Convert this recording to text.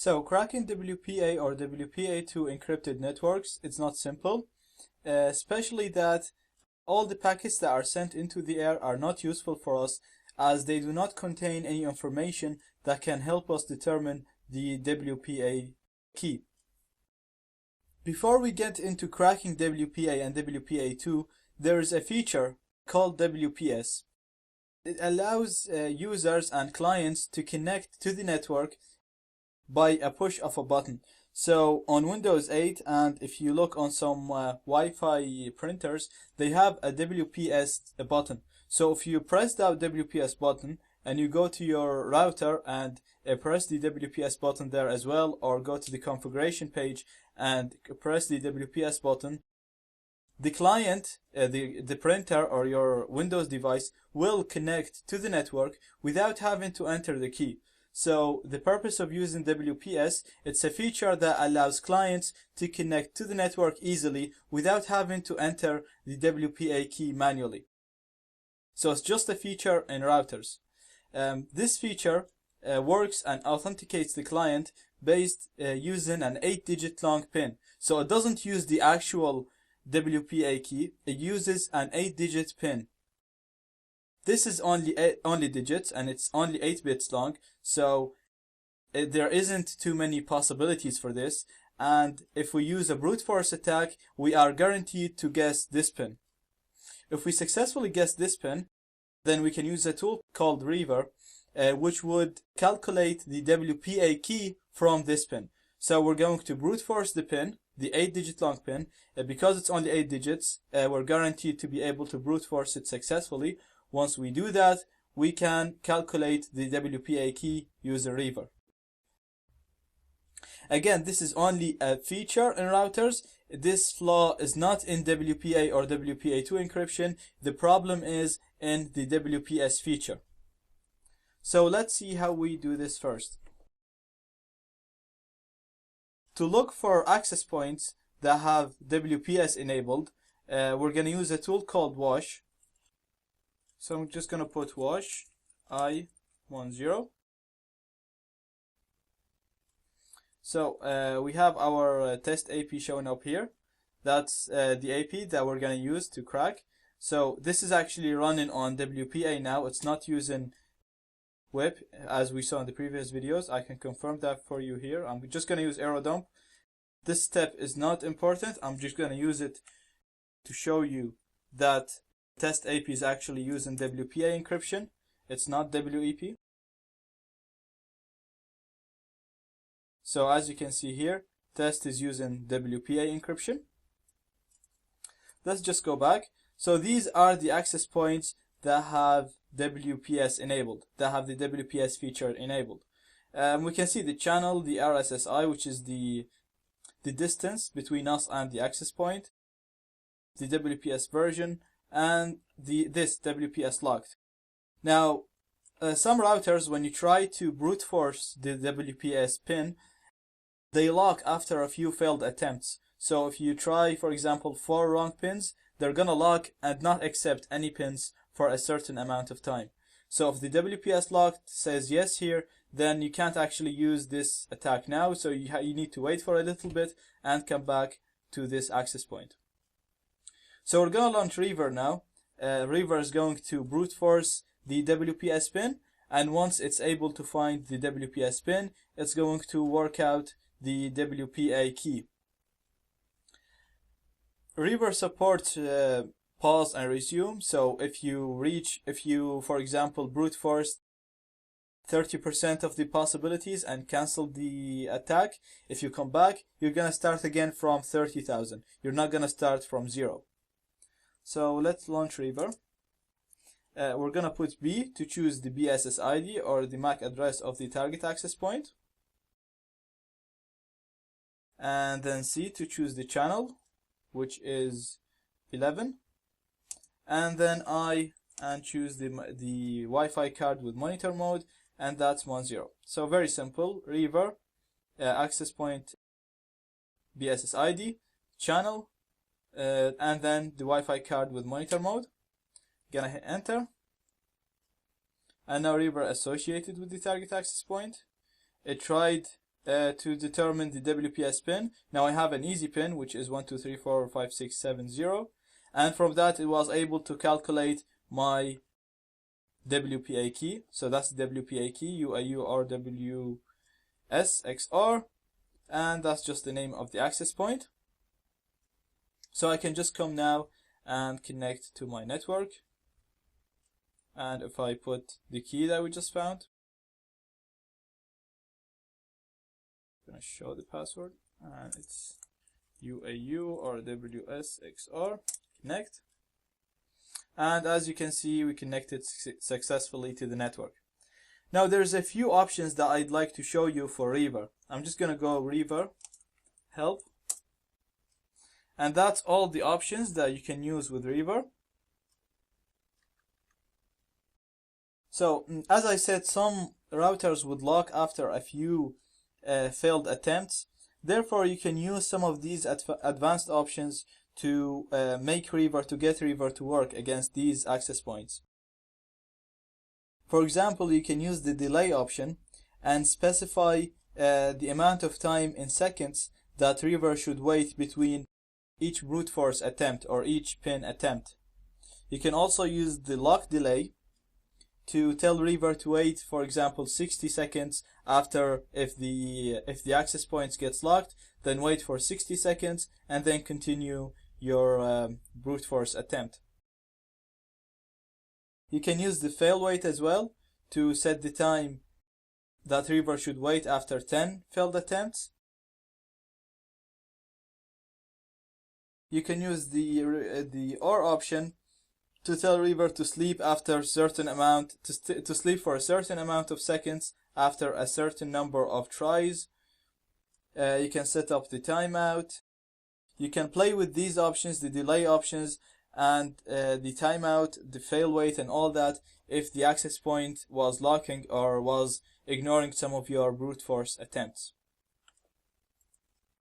So cracking WPA or WPA2 encrypted networks, it's not simple, especially that all the packets that are sent into the air are not useful for us as they do not contain any information that can help us determine the WPA key. Before we get into cracking WPA and WPA2, there is a feature called WPS. It allows users and clients to connect to the network by a push of a button. So on Windows 8, and if you look on some Wi-Fi printers, they have a WPS button. So if you press that WPS button and you go to your router and press the WPS button there as well, or go to the configuration page and press the WPS button, the client, the printer or your Windows device will connect to the network without having to enter the key. So the purpose of using WPS, it's a feature that allows clients to connect to the network easily without having to enter the WPA key manually. So it's just a feature in routers. This feature works and authenticates the client based using an 8-digit long PIN. So it doesn't use the actual WPA key, it uses an 8-digit PIN. This is only digits and it's only 8 bits long, so there isn't too many possibilities for this, and if we use a brute force attack, we are guaranteed to guess this PIN. If we successfully guess this PIN, then we can use a tool called Reaver, which would calculate the WPA key from this PIN. So we're going to brute force the PIN, the 8-digit long PIN. Because it's only 8 digits, we're guaranteed to be able to brute force it successfully. Once we do that, we can calculate the WPA key using Reaver. Again, this is only a feature in routers. This flaw is not in WPA or WPA2 encryption. The problem is in the WPS feature. So let's see how we do this first. To look for access points that have WPS enabled, we're going to use a tool called Wash. So I'm just going to put Wash I10. So we have our test AP showing up here. That's the AP that we're going to use to crack. So this is actually running on WPA now. It's not using WEP as we saw in the previous videos. I can confirm that for you here. I'm just going to use arrow dump. This step is not important. I'm just going to use it to show you that test AP is actually using WPA encryption. It's not WEP. So as you can see here, test is using WPA encryption. Let's just go back. So these are the access points that have WPS enabled, that have the WPS feature enabled. We can see the channel, the RSSI, which is the distance between us and the access point, the WPS version, and this WPS locked. Now, some routers, when you try to brute force the WPS pin, they lock after a few failed attempts. So if you try, for example, 4 wrong pins, they're gonna lock and not accept any pins for a certain amount of time. So if the WPS locked says yes here, then you can't actually use this attack now. So you need to wait for a little bit and come back to this access point. So we're going to launch Reaver now. Reaver is going to brute force the WPS pin, and once it's able to find the WPS pin, it's going to work out the WPA key. Reaver supports pause and resume. So if you for example brute force 30% of the possibilities and cancel the attack, if you come back, you're gonna start again from 30,000. You're not gonna start from 0. So let's launch Reaver. We're gonna put B to choose the BSS ID or the MAC address of the target access point, and then C to choose the channel, which is 11, and then I and choose the Wi-Fi card with monitor mode, and that's 10. So very simple. Reaver, access point, BSS ID, channel, and then the Wi-Fi card with monitor mode. Gonna hit enter, and now Reaver associated with the target access point. It tried to determine the WPS pin. Now I have an easy pin, which is 1, 2, 3, 4, 5, 6, 7, 0. And from that, it was able to calculate my WPA key. So that's the WPA key, UAU RWS XR. And that's just the name of the access point. So I can just come now and connect to my network. And if I put the key that we just found, I'm going to show the password, and it's UAU RWS XR, connect. And as you can see, we connected successfully to the network. Now there's a few options that I'd like to show you for Reaver. I'm just going to go Reaver, help. And that's all the options that you can use with Reaver. So, as I said, some routers would lock after a few failed attempts. Therefore, you can use some of these advanced options to get Reaver to work against these access points. For example, you can use the delay option and specify the amount of time in seconds that Reaver should wait between each brute force attempt or each pin attempt. You can also use the lock delay to tell Reaver to wait, for example, 60 seconds after if the access points gets locked, then wait for 60 seconds and then continue your brute force attempt. You can use the fail wait as well to set the time that Reaver should wait after 10 failed attempts. You can use the OR option to tell Reaver to sleep after a certain amount, to sleep for a certain amount of seconds after a certain number of tries. You can set up the timeout. You can play with these options, the delay options, and the timeout, the fail wait, and all that if the access point was locking or was ignoring some of your brute force attempts.